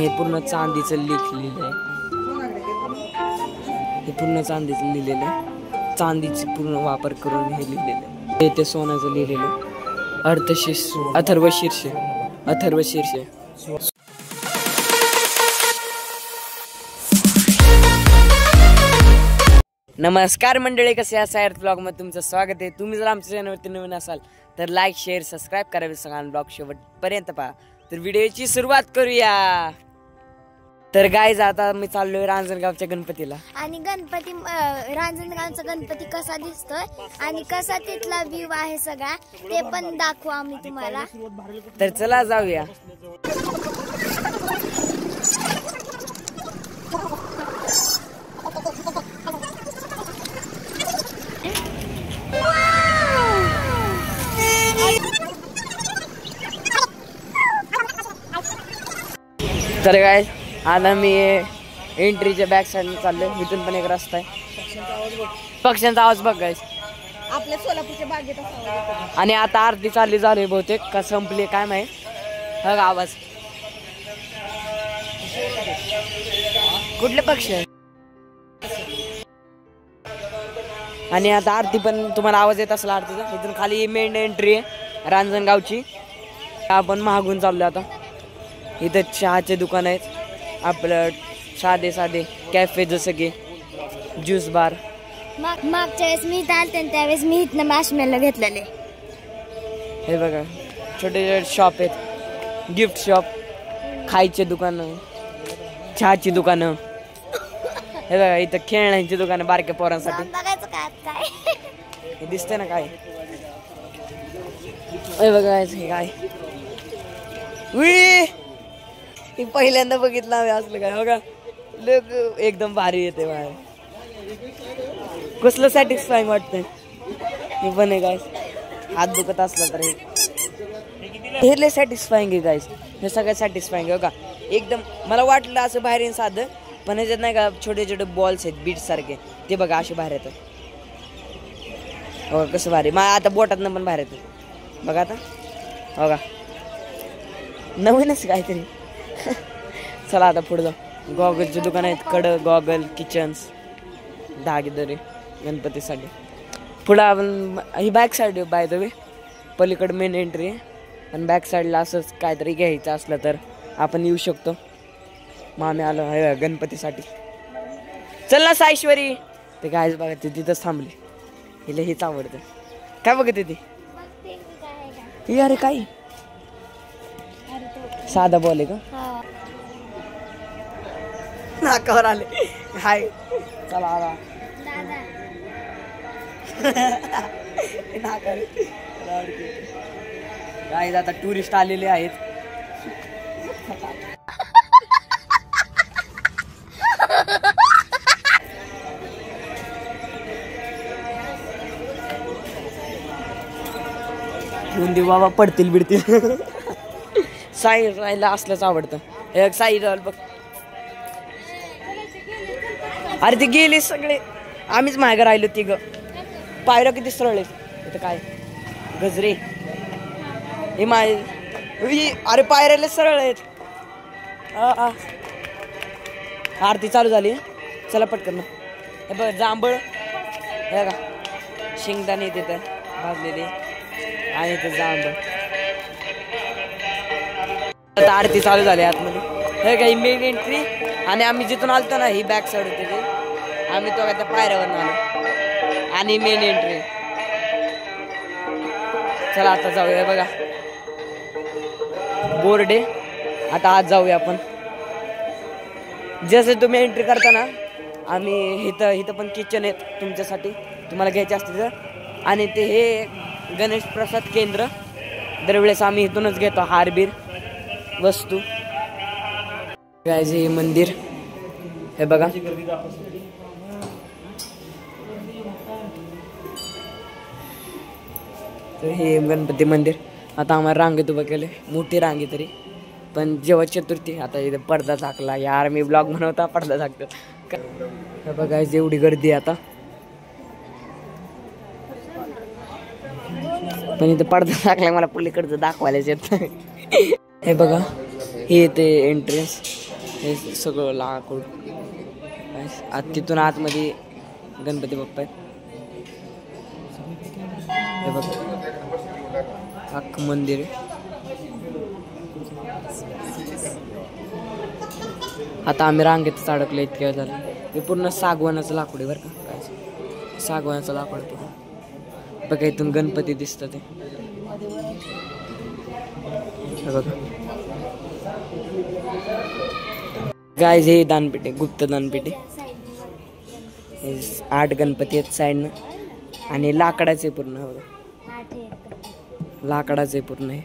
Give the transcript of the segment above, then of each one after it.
हे पूर्ण चांदीचं लिहिलेलं आहे. हे पूर्ण चांदीचं लिहिलेलं आहे. चांदीची पूर्ण वापर करून हे लिहिलेलं आहे. ते सोन्याचं लिहिलेलं अर्थशीर्ष अथर्वशीर्ष अथर्वशीर्ष. नमस्कार मंडळी, कसे आहात? सायर ब्लॉग मध्ये तुमचं स्वागत आहे. तुम्ही जर आमच्या चॅनलवरती नवीन असाल तर लाईक शेअर सबस्क्राईब करावे. सगळ्या ब्लॉग शेवटपर्यंत पहा. तर व्हिडिओची सुरुवात करूया. तर गाईज आता मी चाललोय रांजणगावच्या गणपतीला. आणि गणपती रांजणगावचा गणपती कसा दिसतोय आणि कसा तिथला व्ह्यू आहे सगळा ते पण दाखवू आम्ही तुम्हाला. तर चला जाऊया. तर काय आता मी एंट्रीच्या बॅक साईडने चाललोय. इथून पण एक रस्ता आहे. पक्ष्यांचा आवाज बघ गाईस. आपल्या सोलापूरच्या बागेत. आणि आता आरती चालली झाली बहुतेक का संपली काय माहिती. हा आवाज कुठले पक्षी आहे. आणि आता आरती पण तुम्हाला आवाज येत असला आरतीचा. इथून खाली मेन एंट्री आहे रांजणगावची. आपण मागून चाललोय आता. इथं चहाचे दुकान आहेत. आपलं साधे साधे कॅफे जसं की ज्यूस बार. मागच्या वेळेस मी इथं आलते त्यावेळेस मी इथनं मॅशमेलो घेतलेले. हे बघा छोटे छोटे शॉप आहेत. गिफ्ट शॉप, खायचे दुकानं, चहाची दुकानं. हे बघा इथं खेळण्याची दुकानं बारक्या पोरांसाठी. बघायचं काय हे दिसतंय ना काय. हे बघा हे काय हे पहिल्यांदा बघितलं आम्ही असलं काय. बघा लोक एकदम भारी येते बाहेर. कसलं सॅटिस्फाईंग वाटतंय. हे पण आहे गाईस. हात दुखत असला तर हे लय सॅटिस्फाईंग आहे गाईस. हे सगळ्यात सॅटिस्फाईंग आहे. बघा एकदम मला वाटलं असं बाहेर येईन साधं, पण ह्याच्यात नाही का छोटे छोटे बॉल्स आहेत बीट सारखे. ते बघा असे बाहेर येतात. बघा कसं भारी. मला आता बोटातनं पण बाहेर येतं. बघा आता बघा नवीनच काहीतरी. चला आता पुढे जाऊ. गॉगलचे दुकान आहेत. कडं गॉगल, किचन्स, धागेदरे गणपतीसाठी. पुढं आपण ही back side by the way. पलीकडे मेन एंट्री आहे. आणि बॅक साईडला असंच काहीतरी घ्यायचं असलं तर आपण येऊ शकतो. मग आम्ही आलो गणपतीसाठी. चल ना साईश्वरी. ते काय बघा ते तिथंच थांबले. हिला हेच आवडतं. काय बघते ती. ही अरे काय साधा बॉल आहे का. नाकावर आले. हाय चला आला. काय आता टुरिस्ट आलेले आहेत. हिंदी बाबा पडतील बिडतील. साई राहायला असलंच आवडतं. एक साई राहाल बघ. अरे ते गेले सगळे. आम्हीच मागे राहिलो तिघ. पायऱ्या किती सरळ आहेत. इथं काय गजरे हे माय. अरे पायऱ्याला सरळ आहेत. आरती चालू झाली. चला पटकन. हे बघ जांभळ हे का शेंगदाणे तिथं भाजलेले आणि ते जांभळ. आता आरती चालू झाली आतमध्ये. हे काही मेन एंट्री. आणि आम्ही जिथून आलतो ना ही बॅक साईड होती ती. आम्ही तो त्या पायऱ्यावर आलो. आणि मेन एंट्री. चला आता जाऊया. बघा बोर्ड आहे. आता आज जाऊया आपण. जसं तुम्ही एंट्री करताना आम्ही इथं पण किचन आहेत तुमच्यासाठी. तुम्हाला घ्यायचे असतील तर. आणि ते हे गणेश प्रसाद केंद्र. दरवेळेस आम्ही इथूनच घेतो हारबीर वस्तू. हे मंदिर हे बघा. तर हे गणपती मंदिर. आता आम्हाला रांगेत उभं केले. मोठी रांगे तरी पण जेव्हा चतुर्थी. आता इथे पडदा झाकला. यार मी ब्लॉग बनवता पडदा झाकतो. हे बघा एवढी गर्दी आता. पण इथे पडदा झाकला मला पलीकडचं दाखवायलाच येत. हे बघा हे ते एंट्रन्स. हे सगळं लाकूड. तिथून आतमध्ये गणपती बाप्पा आहेत. हे बघ अख्खं मंदिर आहे. आता आम्ही रांगेतच अडकलो इतक्या झालं. हे पूर्ण सागवानाचं लाकूड आहे बरं का. काय सागवानाचं लाकूड पूर्ण. बघा इथून गणपती दिसतं ते. बघा गाईज हे दानपेटे, गुप्त दानपेटे. 8 गणपती आहेत साईडनं आणि लाकडाचे पूर्ण. बघा लाकडाचे पूर्ण आहे.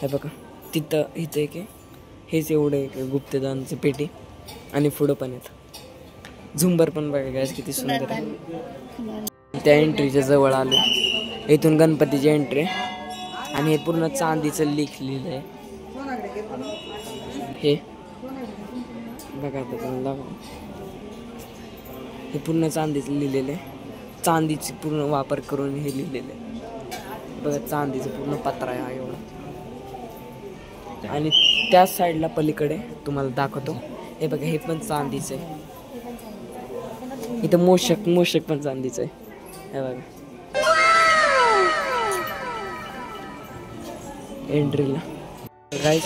हे बघा तिथं इथं एक आहे. हेच एवढं आहे गुप्तदानचे पेटी आणि पुढं पण आहेत. झुंबर पण बघा गाईज किती सुंदर आहे. त्या एंट्रीच्या जवळ आलो. इथून गणपतीची एंट्री आणि हे पूर्ण चांदीचं लिहिलं आहे. हे बघा आता हे पूर्ण चांदीचं लिहिलेलं आहे. चांदीची पूर्ण वापर करून हे लिहिलेलं आहे. बघा चांदीचं पूर्ण पत्रा आहे एवढं. आणि त्या साईडला पलीकडे तुम्हाला दाखवतो. हे बघा हे पण चांदीचं आहे. इथं मोषक पण चांदीचं आहे. हे बघा एंट्रीला गाईस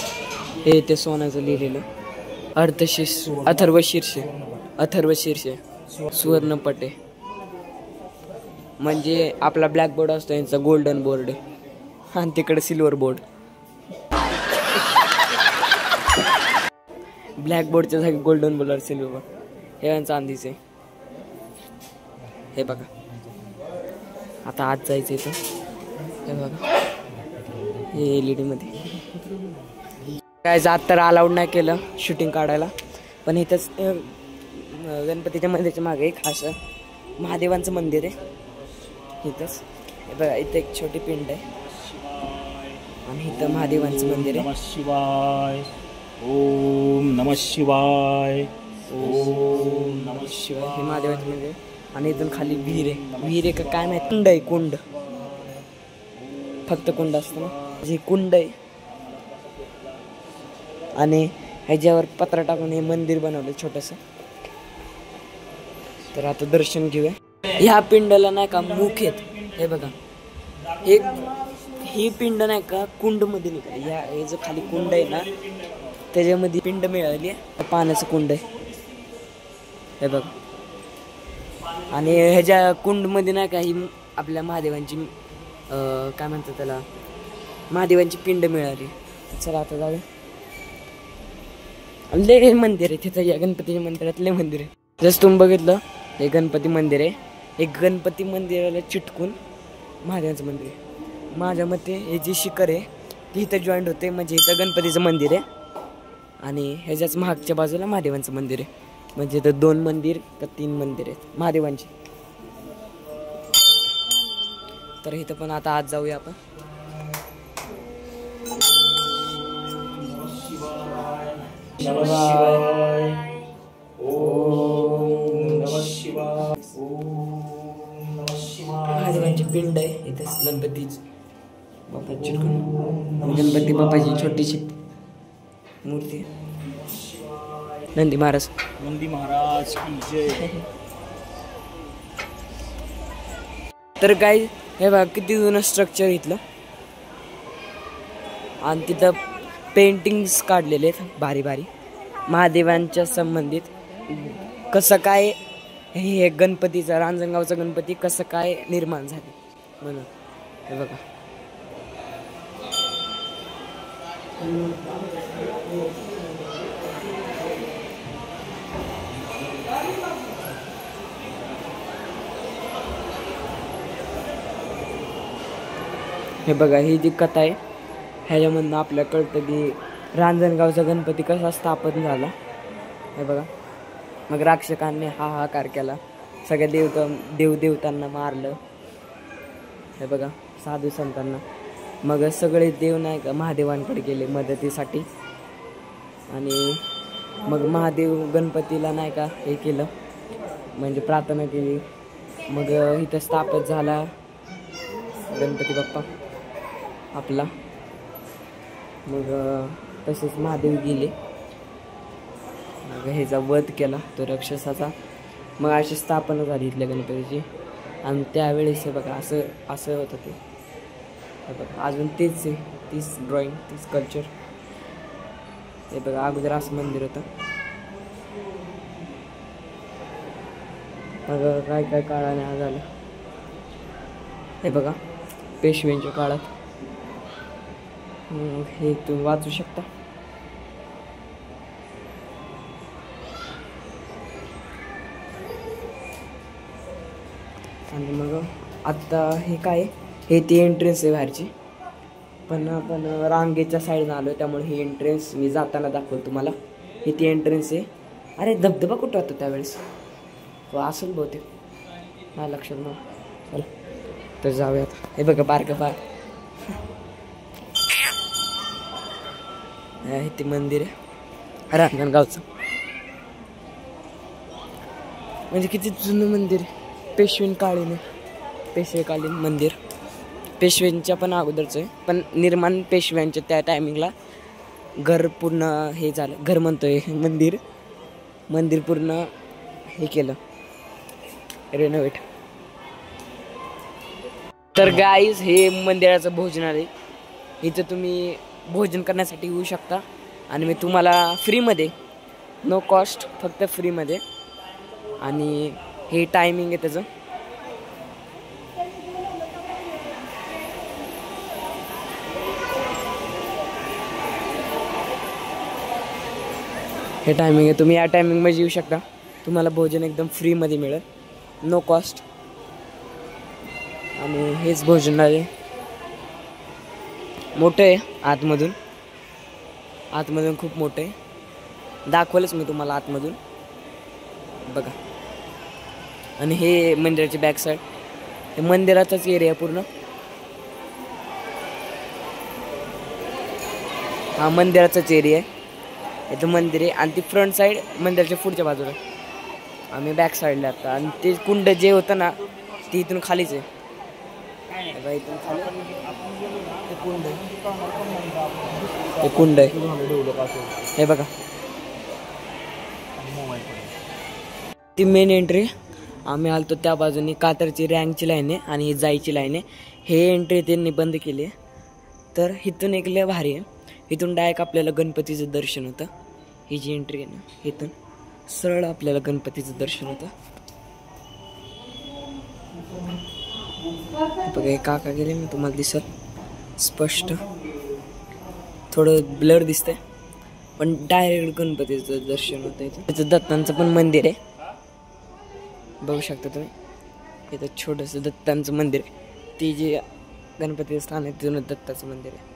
हे ते सोन्याचं लिहिलेलं अथर्व शीर्ष सुवर्णपटे. म्हणजे आपला ब्लॅक बोर्ड असतो यांचा गोल्डन बोर्ड आहे आणि तिकडे सिल्वर बोर्ड. ब्लॅक बोर्डच्या जागी गोल्डन बोर्ड, सिल्वर बोर्ड. हे यांचं चांदीचे. हे बघा आता आत जायचं इथं. हे बघा हे LED मध्ये काय आत तर अलाउड नाही केलं शूटिंग काढायला. पण इथंच गणपतीच्या मंदिराच्या मागे एक असं महादेवांचं मंदिर आहे. इथंच हे बघा इथं एक छोटी पिंड आहे आणि इथं महादेवांचं मंदिर आहे. शिवाय ओम नमः शिवाय. ओम नमः शिवाय. हे महादेवांचं मंदिर आणि इथून खाली विहीर आहे. विहीर आहे का काय माहिती. कुंड आहे, कुंड. फक्त कुंड असतं ना, हे कुंड आहे. आणि ह्याच्यावर पत्रा टाकून हे मंदिर बनवलं छोटंसं. तर आता दर्शन घेऊया. ह्या पिंडाला नाही का मुख आहेत. हे बघा ही पिंड नाही का कुंड मध्ये निघाली. हे जो खाली कुंड आहे ना त्याच्यामध्ये पिंड मिळाली आहे. पाण्याचं कुंड आहे हे बघा. आणि ह्याच्या कुंडमध्ये नाही का ही आपल्या महादेवांची काय म्हणतात त्याला, महादेवांची पिंड मिळाली. चला आता जाऊया. लय मंदिर आहे तिथं. या गणपतीच्या मंदिरात लय मंदिर आहे. जसं तुम्ही बघितलं हे गणपती मंदिर आहे. एक गणपती मंदिराला चिटकून महादेवांचं मंदिर आहे. माझ्या मते हे जी शिखर आहे ती इथं जॉईंट होते. म्हणजे इथं गणपतीचं मंदिर आहे आणि ह्याच्याच मागच्या बाजूला महादेवांचं मंदिर आहे. म्हणजे इथं 2 मंदिर का 3 मंदिर आहेत महादेवांची. तर इथं पण आता आज जाऊया आपण. महादेवांची पिंड आहे इथे. गणपतीच बाप्पा चिटकून गणपती बाप्पाची छोटीशी मूर्ती. नंदी महाराज की जय. तर काय हे बघा किती जुनं स्ट्रक्चर इथलं. आणि तिथं पेंटिंग्स काढलेले आहेत भारी भारी महादेवांच्या संबंधित. कसं काय हे गणपतीचा, रांजणगावचा गणपती कसं काय निर्माण झाले म्हणून. हे बघा हे बघा ही जी कथा आहे ह्याच्यामधनं आपल्याला कळतं की रांजणगावचा गणपती कसा स्थापन झाला. हे बघा मग राक्षकांनी हाहाकार केला. सगळ्या देवदेवतांना मारलं. हे बघा साधू संतांना. मग सगळे देव नाही का महादेवांकडे गेले मदतीसाठी. आणि मग महादेव गणपतीला नाही का हे केलं म्हणजे प्रार्थना केली. मग इथं स्थापित झाला गणपती बाप्पा आपला. मग तसेच महादेव गेले मग ह्याचा वध केला तो राक्षसाचा. मग अशी स्थापना झाली इथल्या गणपतीची. आणि त्यावेळेस हे बघा असं असं होतं ते. हे बघा अजून तेच आहे, तीच ड्रॉइंग, तीच कल्चर. हे बघा अगोदर असं मंदिर होतं. मग काय काय काळाने आज आलं. हे बघा पेशव्यांच्या काळात. हे तुम्ही वाचू शकता. आणि मग आत्ता हे काय, हे ती एंट्रन्स आहे बाहेरची. पण आपण रांगेच्या साईडनं आलो त्यामुळे ही एंट्रन्स मी जाताना दाखवतो तुम्हाला. ही ती एंट्रन्स आहे. अरे धबधबा कुठं होता त्यावेळेस, हो असेल बहुतेक, माझ्या लक्षात मग. चला तर जाऊयात. हे बघा बारकं बार हे ते मंदिर आहे रांजणगावचं. म्हणजे किती जुनं मंदिर आहे. पेशवेकालीन मंदिर. पेशव्यांच्या पण अगोदरचं आहे, पण निर्माण पेशव्यांच्या त्या टायमिंगला. घर पूर्ण हे झालं, घर म्हणतोय मंदिर पूर्ण हे केलं, रेनोव्हेट. तर गाईज हे मंदिराचं भोजनालय. इथं तुम्ही भोजन करण्यासाठी येऊ शकता. आणि मी तुम्हाला फ्रीमध्ये, नो कॉस्ट, फक्त फ्रीमध्ये. आणि हे टायमिंग आहे त्याचं. हे टायमिंग आहे, तुम्ही या टायमिंगमध्ये येऊ शकता. तुम्हाला भोजन एकदम फ्रीमध्ये मिळेल, नो कॉस्ट. आणि हेच भोजनालय मोठं आहे. आतमधून खूप मोठं आहे. दाखवलंच मी तुम्हाला आतमधून, बघा. आणि हे मंदिराची बॅक साईड, हे मंदिराचाच एरिया पूर्ण. हा मंदिराचाच एरिया आहे. इथं मंदिर आहे आणि ती फ्रंट साईड मंदिराच्या पुढच्या बाजूला. आम्ही बॅक साईडला आता. आणि ते कुंड जे होतं ना ते इथून खालीच आहे. इथून खाली ते कुंड आहे. हे बघा ती मेन एंट्री. आम्ही आलतो त्या बाजूने कातरची रँकची लाईन आहे आणि ही जायची लाईन आहे. हे एंट्री त्यांनी बंद केली आहे. तर इथून एक लय भारी आहे. इथून डायरेक्ट आपल्याला गणपतीचं दर्शन होतं. ही जी एंट्री आहे ना, इथून सरळ आपल्याला गणपतीचं दर्शन होतं. बघा हे काका गेले ना, तुम्हाला दिसत स्पष्ट, थोडं ब्लर दिसतंय, पण डायरेक्ट गणपतीचं दर्शन होतं. इथं दत्तांचं पण मंदिर आहे, बघू शकता तुम्ही. इथं छोटंसं दत्तांचं मंदिर आहे. ती जी गणपतीचं स्थान आहे तिथून दत्ताचं मंदिर आहे.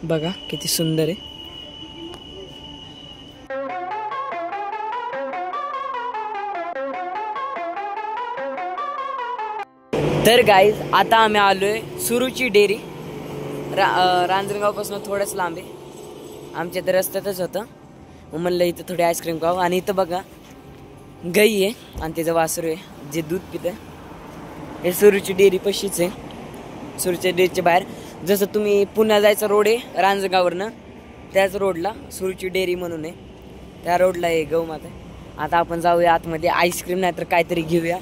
बघा किती सुंदर आहे. तर गाईज आता आम्ही आलोय सुरुची डेअरी. रांजणगावपासून थोडंच लांब आहे. आमच्या तर रस्त्यातच होतं. मग म्हणलं इथं थोडी आईस्क्रीम खाऊ. आणि इथं बघा गाई आहे आणि त्याचं वासरू आहे जे दूध पितं. हे सुरुची डेअरी पशीच आहे. सुरुच्या डेअरीच्या बाहेर जसं तुम्ही पुण्या जायचा रोड आहे रांजणगाववरनं, त्याच रोडला सुरुची डेअरी म्हणून आहे. त्या रोडला आहे गौमाता. आता आपण जाऊया आतमध्ये. आईस्क्रीम नाही तर काहीतरी घेऊया.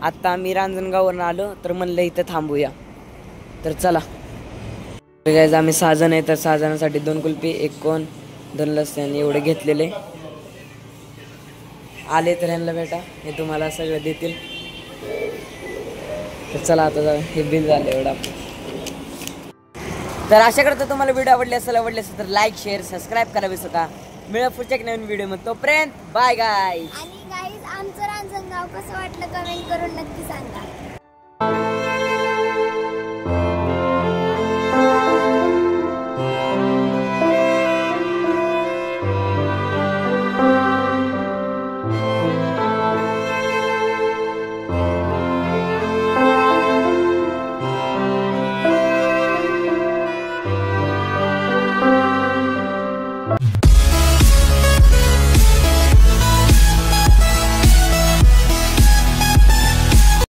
आत्ता आम्ही रांजणगाववरून आलो तर म्हणलं इथं थांबूया. तर चला गाईज आम्ही 6 जण आहे. तर 6 जणांसाठी 2 कुल्फी, 1 कोन, 2 लस्सी आणि एवढे घेतलेले. आले तर यांना भेटा, हे तुम्हाला सगळं देतील. तर चला आता जाऊ. हे बिल झालं एवढं आपलं. तर अशा करता तुम्हाला व्हिडिओ आवडले असेल तर लाईक, शेअर, सबस्क्राईब करा विसरू नका. मिळा पुढच्या नवीन व्हिडिओ मध्ये. तोपर्यंत बाय गाईज. आणि गाईज आमचं रांजणगाव कसं वाटलं कमेंट करून नक्की सांगा.